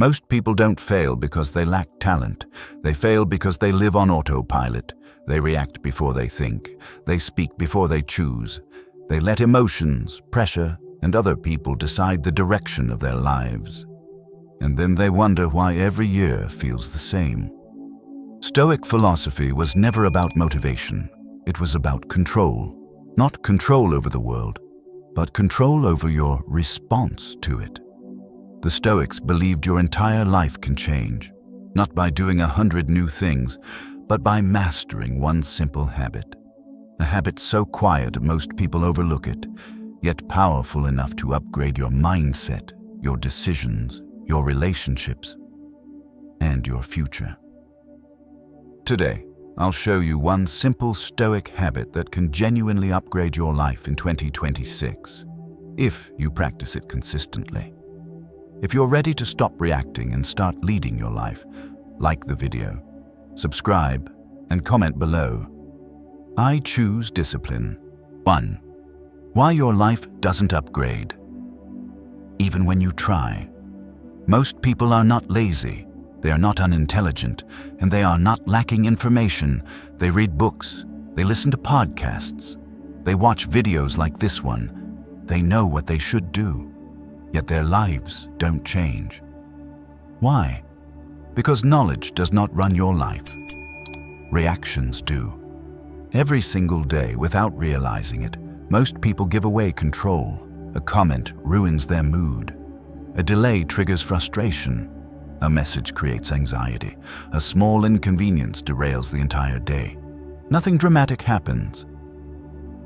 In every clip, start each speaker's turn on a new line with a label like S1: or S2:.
S1: Most people don't fail because they lack talent. They fail because they live on autopilot. They react before they think. They speak before they choose. They let emotions, pressure, and other people decide the direction of their lives. And then they wonder why every year feels the same. Stoic philosophy was never about motivation. It was about control. Not control over the world, but control over your response to it. The Stoics believed your entire life can change, not by doing 100 new things, but by mastering one simple habit. A habit so quiet most people overlook it, yet powerful enough to upgrade your mindset, your decisions, your relationships, and your future. Today, I'll show you one simple Stoic habit that can genuinely upgrade your life in 2026, if you practice it consistently. If you're ready to stop reacting and start leading your life, like the video, subscribe, and comment below. I choose discipline. 1. Why your life doesn't upgrade. Even when you try. Most people are not lazy. They are not unintelligent, and they are not lacking information. They read books, they listen to podcasts, they watch videos like this one. They know what they should do, yet their lives don't change. Why? Because knowledge does not run your life. Reactions do. Every single day, without realizing it, most people give away control. A comment ruins their mood. A delay triggers frustration. A message creates anxiety. A small inconvenience derails the entire day. Nothing dramatic happens,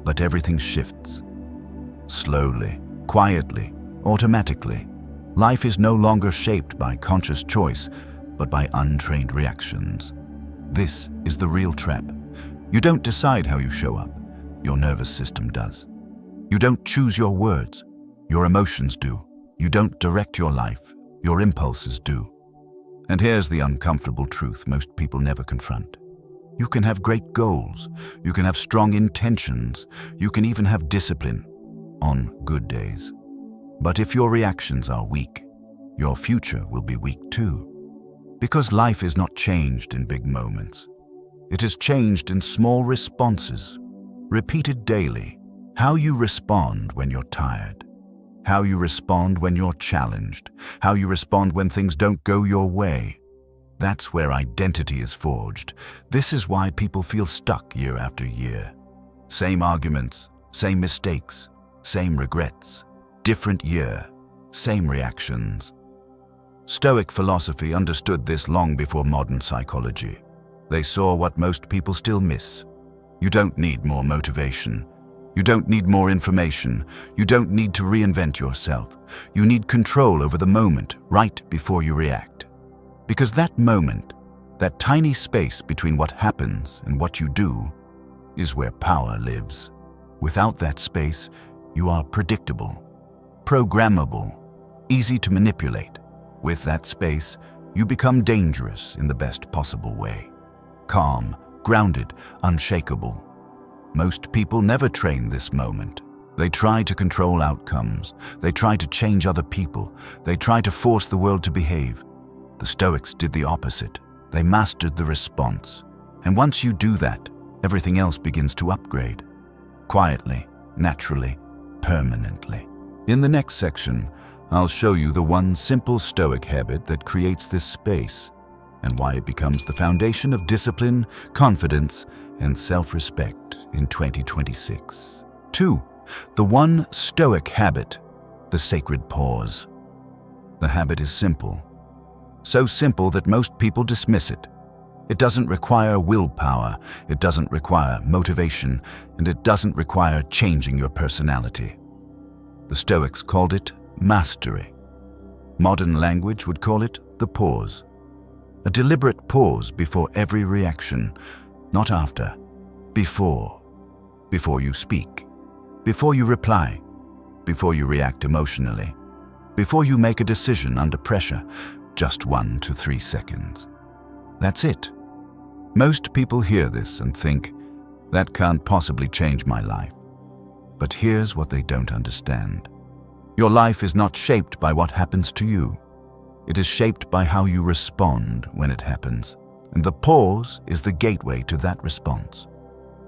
S1: but everything shifts. Slowly, quietly, automatically. Life is no longer shaped by conscious choice, but by untrained reactions. This is the real trap. You don't decide how you show up. Your nervous system does. You don't choose your words. Your emotions do. You don't direct your life. Your impulses do. And here's the uncomfortable truth most people never confront. You can have great goals. You can have strong intentions. You can even have discipline on good days. But if your reactions are weak, your future will be weak too. Because life is not changed in big moments. It is changed in small responses, repeated daily. How you respond when you're tired. How you respond when you're challenged. How you respond when things don't go your way. That's where identity is forged. This is why people feel stuck year after year. Same arguments, same mistakes, same regrets. Different year, same reactions. Stoic philosophy understood this long before modern psychology. They saw what most people still miss. You don't need more motivation. You don't need more information. You don't need to reinvent yourself. You need control over the moment right before you react. Because that moment, that tiny space between what happens and what you do, is where power lives. Without that space, you are predictable, programmable, easy to manipulate. With that space, you become dangerous in the best possible way. Calm, grounded, unshakable. Most people never train this moment. They try to control outcomes. They try to change other people. They try to force the world to behave. The Stoics did the opposite. They mastered the response. And once you do that, everything else begins to upgrade. Quietly, naturally, permanently. In the next section, I'll show you the one simple Stoic habit that creates this space and why it becomes the foundation of discipline, confidence, and self-respect in 2026. 2. The one Stoic habit, the sacred pause. The habit is simple. So simple that most people dismiss it. It doesn't require willpower, it doesn't require motivation, and it doesn't require changing your personality. The Stoics called it mastery. Modern language would call it the pause. A deliberate pause before every reaction, not after, before. Before you speak, before you reply, before you react emotionally, before you make a decision under pressure, just 1 to 3 seconds. That's it. Most people hear this and think, that can't possibly change my life. But here's what they don't understand. Your life is not shaped by what happens to you. It is shaped by how you respond when it happens, and the pause is the gateway to that response.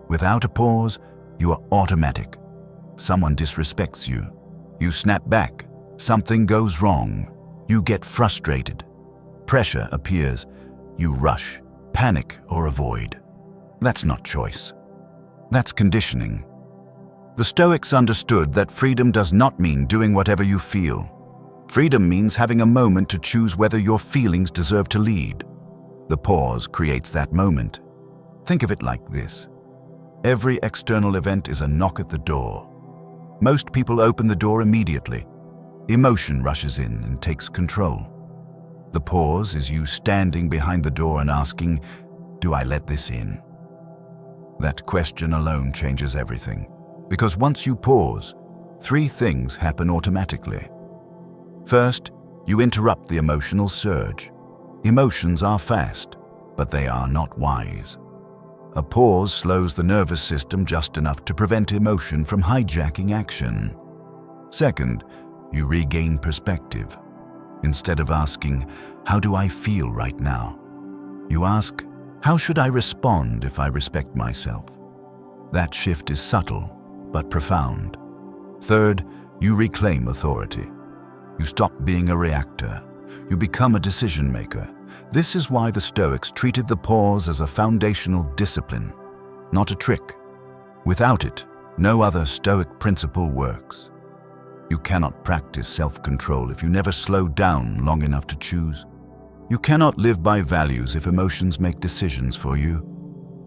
S1: Without a pause, you are automatic. Someone disrespects you. You snap back. Something goes wrong. You get frustrated. Pressure appears. You rush, panic, or avoid. That's not choice. That's conditioning. The Stoics understood that freedom does not mean doing whatever you feel. Freedom means having a moment to choose whether your feelings deserve to lead. The pause creates that moment. Think of it like this. Every external event is a knock at the door. Most people open the door immediately. Emotion rushes in and takes control. The pause is you standing behind the door and asking, "Do I let this in?" That question alone changes everything. Because once you pause, 3 things happen automatically. First, you interrupt the emotional surge. Emotions are fast, but they are not wise. A pause slows the nervous system just enough to prevent emotion from hijacking action. Second, you regain perspective. Instead of asking, "How do I feel right now?" you ask, "How should I respond if I respect myself?" That shift is subtle, but profound. Third, you reclaim authority. You stop being a reactor. You become a decision maker. This is why the Stoics treated the pause as a foundational discipline, not a trick. Without it, no other Stoic principle works. You cannot practice self-control if you never slow down long enough to choose. You cannot live by values if emotions make decisions for you.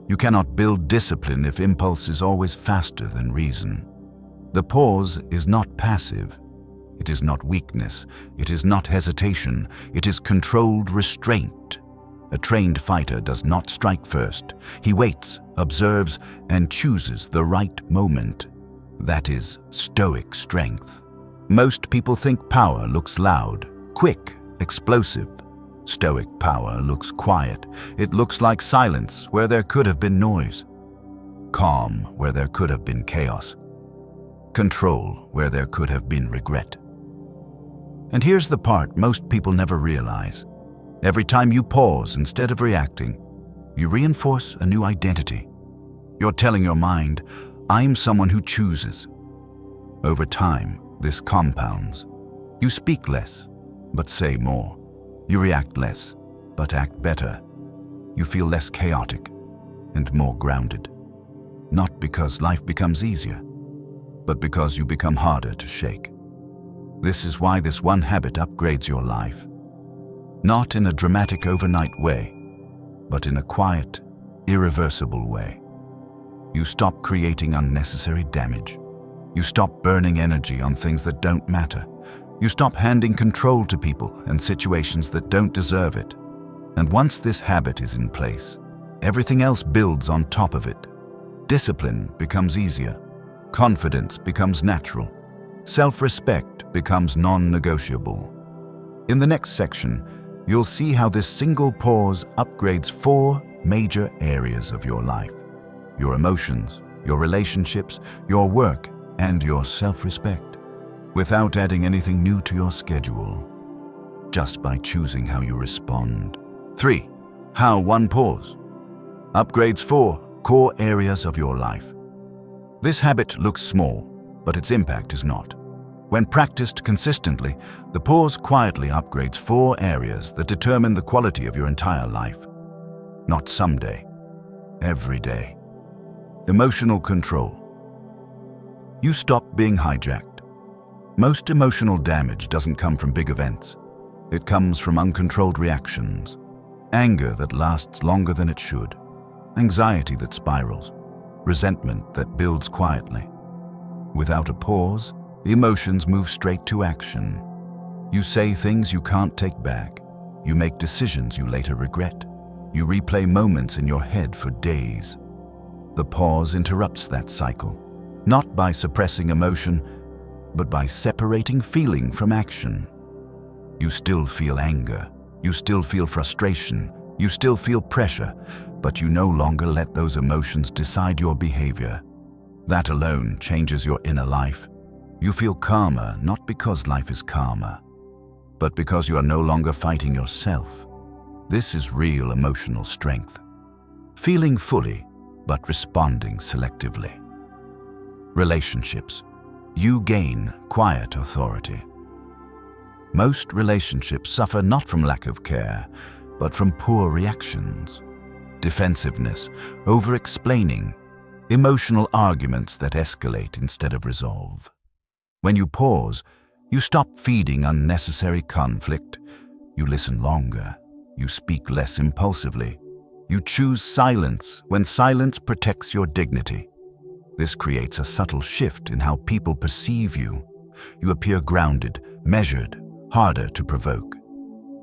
S1: You cannot build discipline if impulse is always faster than reason. The pause is not passive. It is not weakness. It is not hesitation. It is controlled restraint. A trained fighter does not strike first. He waits, observes, and chooses the right moment. That is Stoic strength. Most people think power looks loud, quick, explosive. Stoic power looks quiet. It looks like silence where there could have been noise. Calm where there could have been chaos. Control where there could have been regret. And here's the part most people never realize. Every time you pause instead of reacting, you reinforce a new identity. You're telling your mind, "I'm someone who chooses." Over time, this compounds. You speak less, but say more. You react less, but act better. You feel less chaotic and more grounded. Not because life becomes easier, but because you become harder to shake. This is why this one habit upgrades your life. Not in a dramatic overnight way, but in a quiet, irreversible way. You stop creating unnecessary damage. You stop burning energy on things that don't matter. You stop handing control to people and situations that don't deserve it. And once this habit is in place, everything else builds on top of it. Discipline becomes easier. Confidence becomes natural. Self-respect becomes non-negotiable. In the next section, you'll see how this single pause upgrades 4 major areas of your life: your emotions, your relationships, your work, and your self-respect, without adding anything new to your schedule, just by choosing how you respond. 3. How one pause upgrades 4 core areas of your life. This habit looks small, but its impact is not. When practiced consistently, the pause quietly upgrades 4 areas that determine the quality of your entire life. Not someday, every day. Emotional control. You stop being hijacked. Most emotional damage doesn't come from big events. It comes from uncontrolled reactions. Anger that lasts longer than it should. Anxiety that spirals. Resentment that builds quietly. Without a pause, the emotions move straight to action. You say things you can't take back. You make decisions you later regret. You replay moments in your head for days. The pause interrupts that cycle, not by suppressing emotion, but by separating feeling from action. You still feel anger. You still feel frustration. You still feel pressure, but you no longer let those emotions decide your behavior. That alone changes your inner life. You feel calmer, not because life is calmer, but because you are no longer fighting yourself. This is real emotional strength. Feeling fully, but responding selectively. Relationships. You gain quiet authority. Most relationships suffer not from lack of care, but from poor reactions. Defensiveness, over-explaining, emotional arguments that escalate instead of resolve. When you pause, you stop feeding unnecessary conflict. You listen longer. You speak less impulsively. You choose silence when silence protects your dignity. This creates a subtle shift in how people perceive you. You appear grounded, measured, harder to provoke.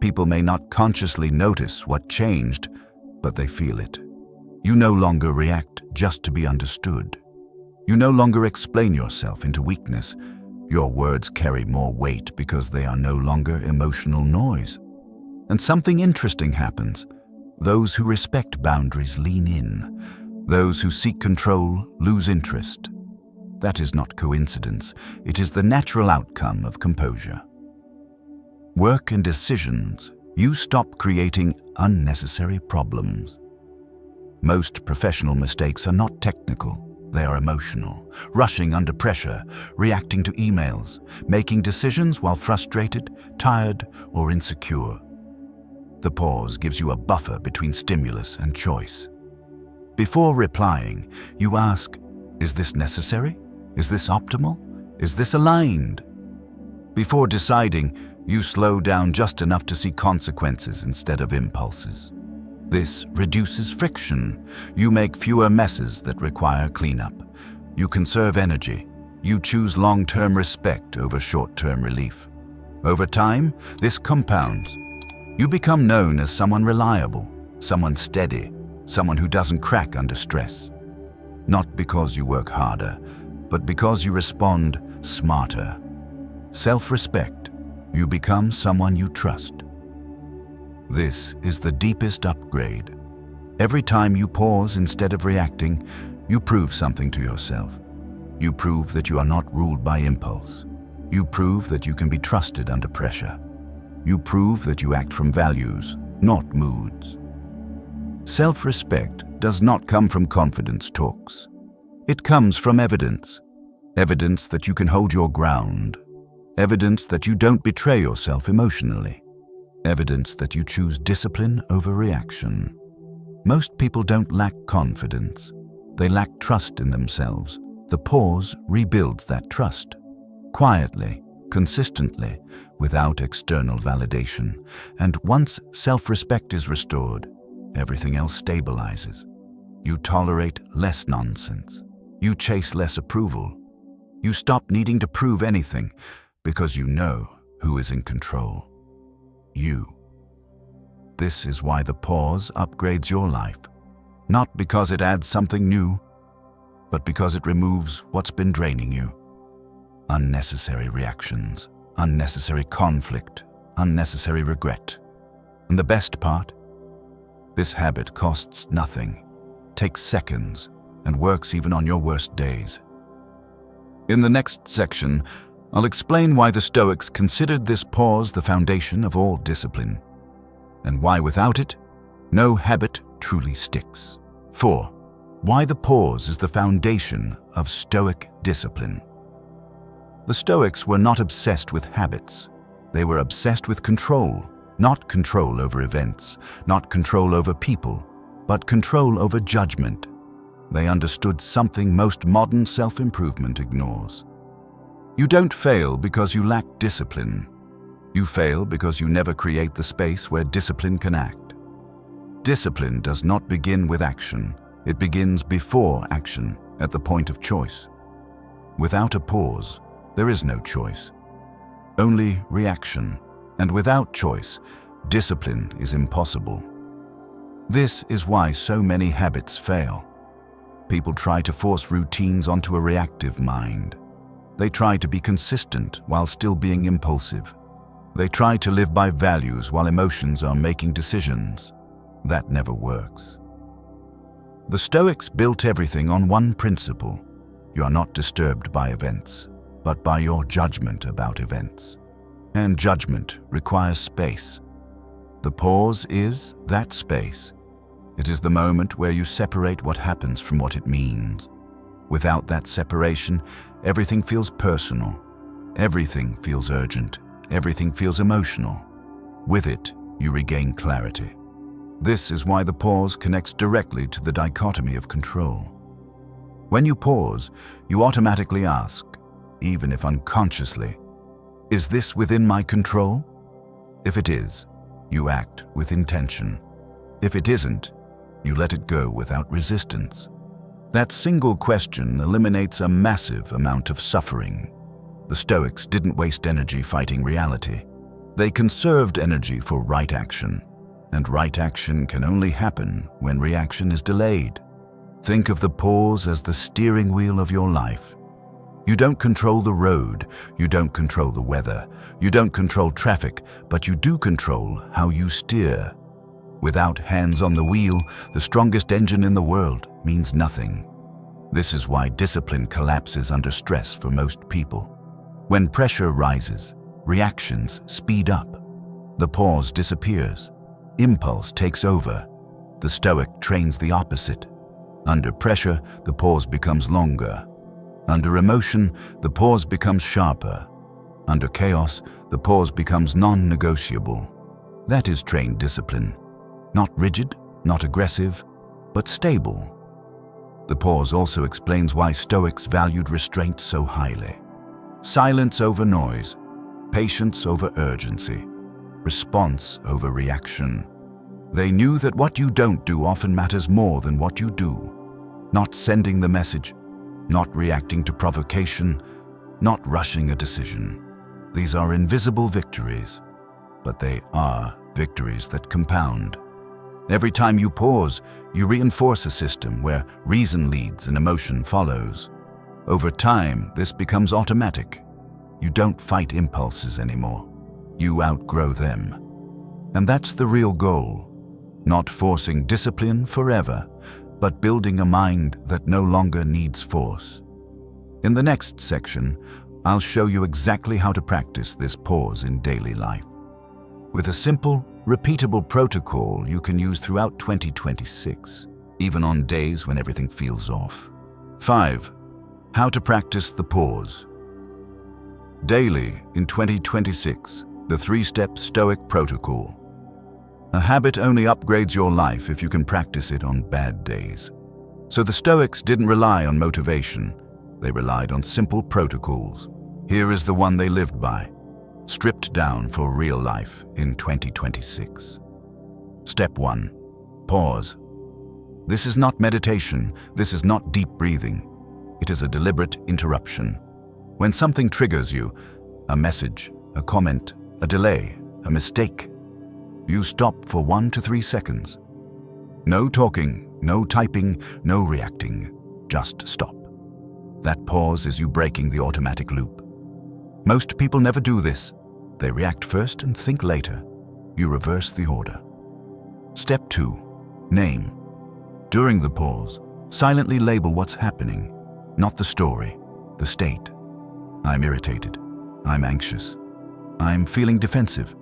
S1: People may not consciously notice what changed, but they feel it. You no longer react just to be understood. You no longer explain yourself into weakness. Your words carry more weight because they are no longer emotional noise. And something interesting happens. Those who respect boundaries lean in. Those who seek control lose interest. That is not coincidence. It is the natural outcome of composure. Work and decisions. You stop creating unnecessary problems. Most professional mistakes are not technical. They are emotional, rushing under pressure, reacting to emails, making decisions while frustrated, tired, or insecure. The pause gives you a buffer between stimulus and choice. Before replying, you ask, is this necessary? Is this optimal? Is this aligned? Before deciding, you slow down just enough to see consequences instead of impulses. This reduces friction. You make fewer messes that require cleanup. You conserve energy. You choose long-term respect over short-term relief. Over time, this compounds. You become known as someone reliable, someone steady, someone who doesn't crack under stress. Not because you work harder, but because you respond smarter. Self-respect. You become someone you trust. This is the deepest upgrade. Every time you pause instead of reacting, you prove something to yourself. You prove that you are not ruled by impulse. You prove that you can be trusted under pressure. You prove that you act from values, not moods. Self-respect does not come from confidence talks. It comes from evidence. Evidence that you can hold your ground. Evidence that you don't betray yourself emotionally. Evidence that you choose discipline over reaction. Most people don't lack confidence. They lack trust in themselves. The pause rebuilds that trust. Quietly, consistently, without external validation. And once self-respect is restored, everything else stabilizes. You tolerate less nonsense. You chase less approval. You stop needing to prove anything because you know who is in control. You. This is why the pause upgrades your life. Not because it adds something new, but because it removes what's been draining you. Unnecessary reactions, unnecessary conflict, unnecessary regret. And the best part? This habit costs nothing, takes seconds, and works even on your worst days. In the next section, I'll explain why the Stoics considered this pause the foundation of all discipline, and why without it, no habit truly sticks. 4. Why the pause is the foundation of Stoic discipline. The Stoics were not obsessed with habits. They were obsessed with control, not control over events, not control over people, but control over judgment. They understood something most modern self-improvement ignores. You don't fail because you lack discipline. You fail because you never create the space where discipline can act. Discipline does not begin with action. It begins before action, at the point of choice. Without a pause, there is no choice. Only reaction. And without choice, discipline is impossible. This is why so many habits fail. People try to force routines onto a reactive mind. They try to be consistent while still being impulsive. They try to live by values while emotions are making decisions. That never works. The Stoics built everything on one principle. You are not disturbed by events, but by your judgment about events. and judgment requires space. The pause is that space. It is the moment where you separate what happens from what it means. Without that separation, everything feels personal. Everything feels urgent. Everything feels emotional. With it, you regain clarity. This is why the pause connects directly to the dichotomy of control. When you pause, you automatically ask, even if unconsciously, is this within my control? If it is, you act with intention. If it isn't, you let it go without resistance. That single question eliminates a massive amount of suffering. The Stoics didn't waste energy fighting reality. They conserved energy for right action, and right action can only happen when reaction is delayed. Think of the pause as the steering wheel of your life. You don't control the road, you don't control the weather, you don't control traffic, but you do control how you steer. Without hands on the wheel, the strongest engine in the world means nothing. This is why discipline collapses under stress for most people. When pressure rises, reactions speed up. The pause disappears. Impulse takes over. The Stoic trains the opposite. Under pressure, the pause becomes longer. Under emotion, the pause becomes sharper. Under chaos, the pause becomes non-negotiable. That is trained discipline. Not rigid, not aggressive, but stable. The pause also explains why Stoics valued restraint so highly. Silence over noise, patience over urgency, response over reaction. They knew that what you don't do often matters more than what you do. Not sending the message, not reacting to provocation, not rushing a decision. These are invisible victories, but they are victories that compound. Every time you pause, you reinforce a system where reason leads and emotion follows. Over time, this becomes automatic. You don't fight impulses anymore. You outgrow them. And that's the real goal. Not forcing discipline forever, but building a mind that no longer needs force. In the next section, I'll show you exactly how to practice this pause in daily life. With a simple, repeatable protocol you can use throughout 2026, even on days when everything feels off. 5. How to practice the pause. Daily in 2026, the 3-step Stoic protocol. A habit only upgrades your life if you can practice it on bad days. So the Stoics didn't rely on motivation. They relied on simple protocols. Here is the one they lived by, stripped down for real life in 2026. Step 1. Pause. This is not meditation. This is not deep breathing. It is a deliberate interruption. When something triggers you, a message, a comment, a delay, a mistake, you stop for 1 to 3 seconds. No talking, no typing, no reacting. Just stop. That pause is you breaking the automatic loop. Most people never do this. They react first and think later. You reverse the order. Step 2. Name. During the pause, silently label what's happening, not the story, the state. I'm irritated. I'm anxious. I'm feeling defensive.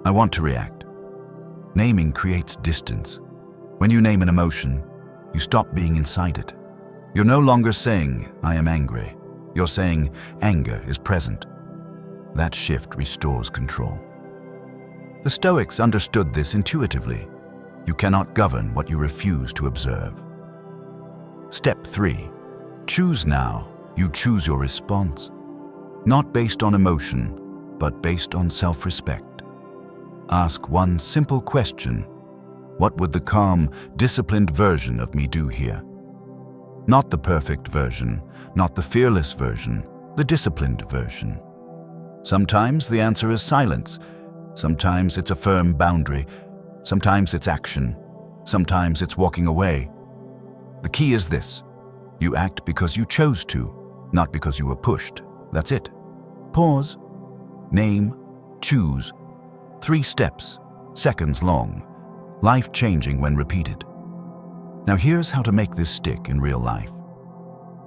S1: I want to react. Naming creates distance. When you name an emotion, you stop being inside it. You're no longer saying, I am angry. You're saying, anger is present. That shift restores control. The Stoics understood this intuitively. You cannot govern what you refuse to observe. Step 3. Choose now. You choose your response. Not based on emotion, but based on self-respect. Ask one simple question. What would the calm, disciplined version of me do here? Not the perfect version, not the fearless version, the disciplined version. Sometimes the answer is silence. Sometimes it's a firm boundary. Sometimes it's action. Sometimes it's walking away. The key is this. You act because you chose to, not because you were pushed. That's it. Pause. Name. Choose. 3 steps, seconds long, life-changing when repeated. Now here's how to make this stick in real life.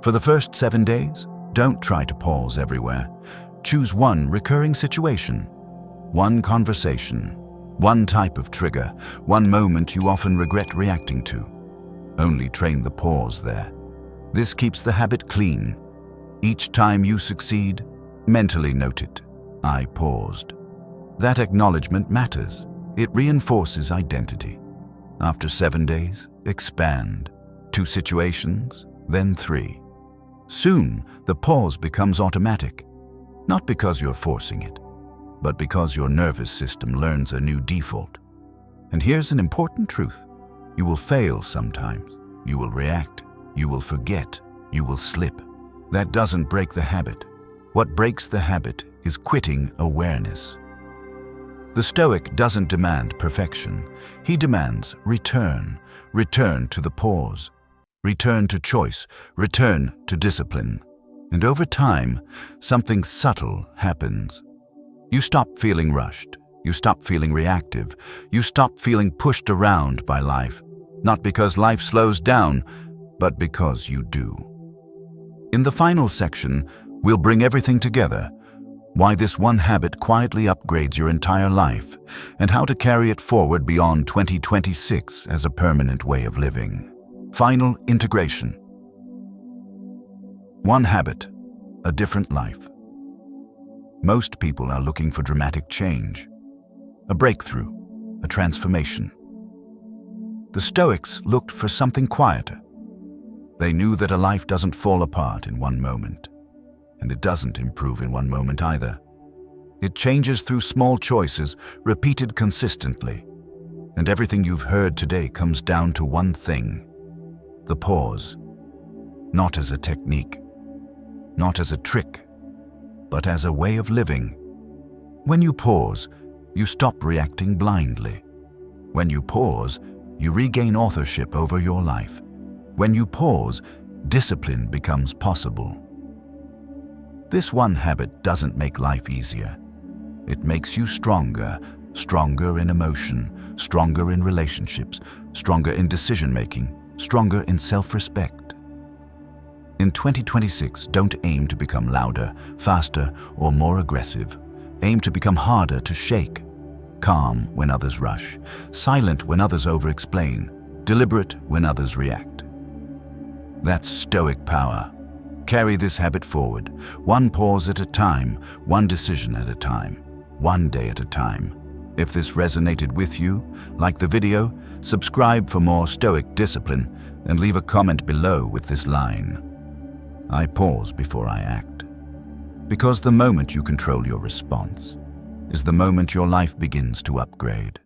S1: For the first 7 days, don't try to pause everywhere. Choose one recurring situation, one conversation, one type of trigger, one moment you often regret reacting to. Only train the pause there. This keeps the habit clean. Each time you succeed, mentally note it. I paused. That acknowledgement matters. It reinforces identity. After 7 days, expand. 2 situations, then 3. Soon, the pause becomes automatic. Not because you're forcing it, but because your nervous system learns a new default. And here's an important truth. You will fail sometimes. You will react. You will forget. You will slip. That doesn't break the habit. What breaks the habit is quitting awareness. The Stoic doesn't demand perfection. He demands return. Return to the pause. Return to choice. Return to discipline. And over time, something subtle happens. You stop feeling rushed. You stop feeling reactive. You stop feeling pushed around by life. Not because life slows down, but because you do. In the final section, we'll bring everything together. Why this one habit quietly upgrades your entire life, and how to carry it forward beyond 2026 as a permanent way of living. Final integration. One habit, a different life. Most people are looking for dramatic change, a breakthrough, a transformation. The Stoics looked for something quieter. They knew that a life doesn't fall apart in one moment, and it doesn't improve in one moment either. It changes through small choices, repeated consistently. And everything you've heard today comes down to one thing: the pause. Not as a technique, not as a trick, but as a way of living. When you pause, you stop reacting blindly. When you pause, you regain authorship over your life. When you pause, discipline becomes possible. This one habit doesn't make life easier. It makes you stronger, stronger in emotion, stronger in relationships, stronger in decision-making, stronger in self-respect. In 2026, don't aim to become louder, faster, or more aggressive. Aim to become harder to shake. Calm when others rush, silent when others over-explain, deliberate when others react. That's Stoic power. Carry this habit forward, one pause at a time, one decision at a time, one day at a time. If this resonated with you, like the video, subscribe for more Stoic discipline, and leave a comment below with this line: I pause before I act. Because the moment you control your response is the moment your life begins to upgrade.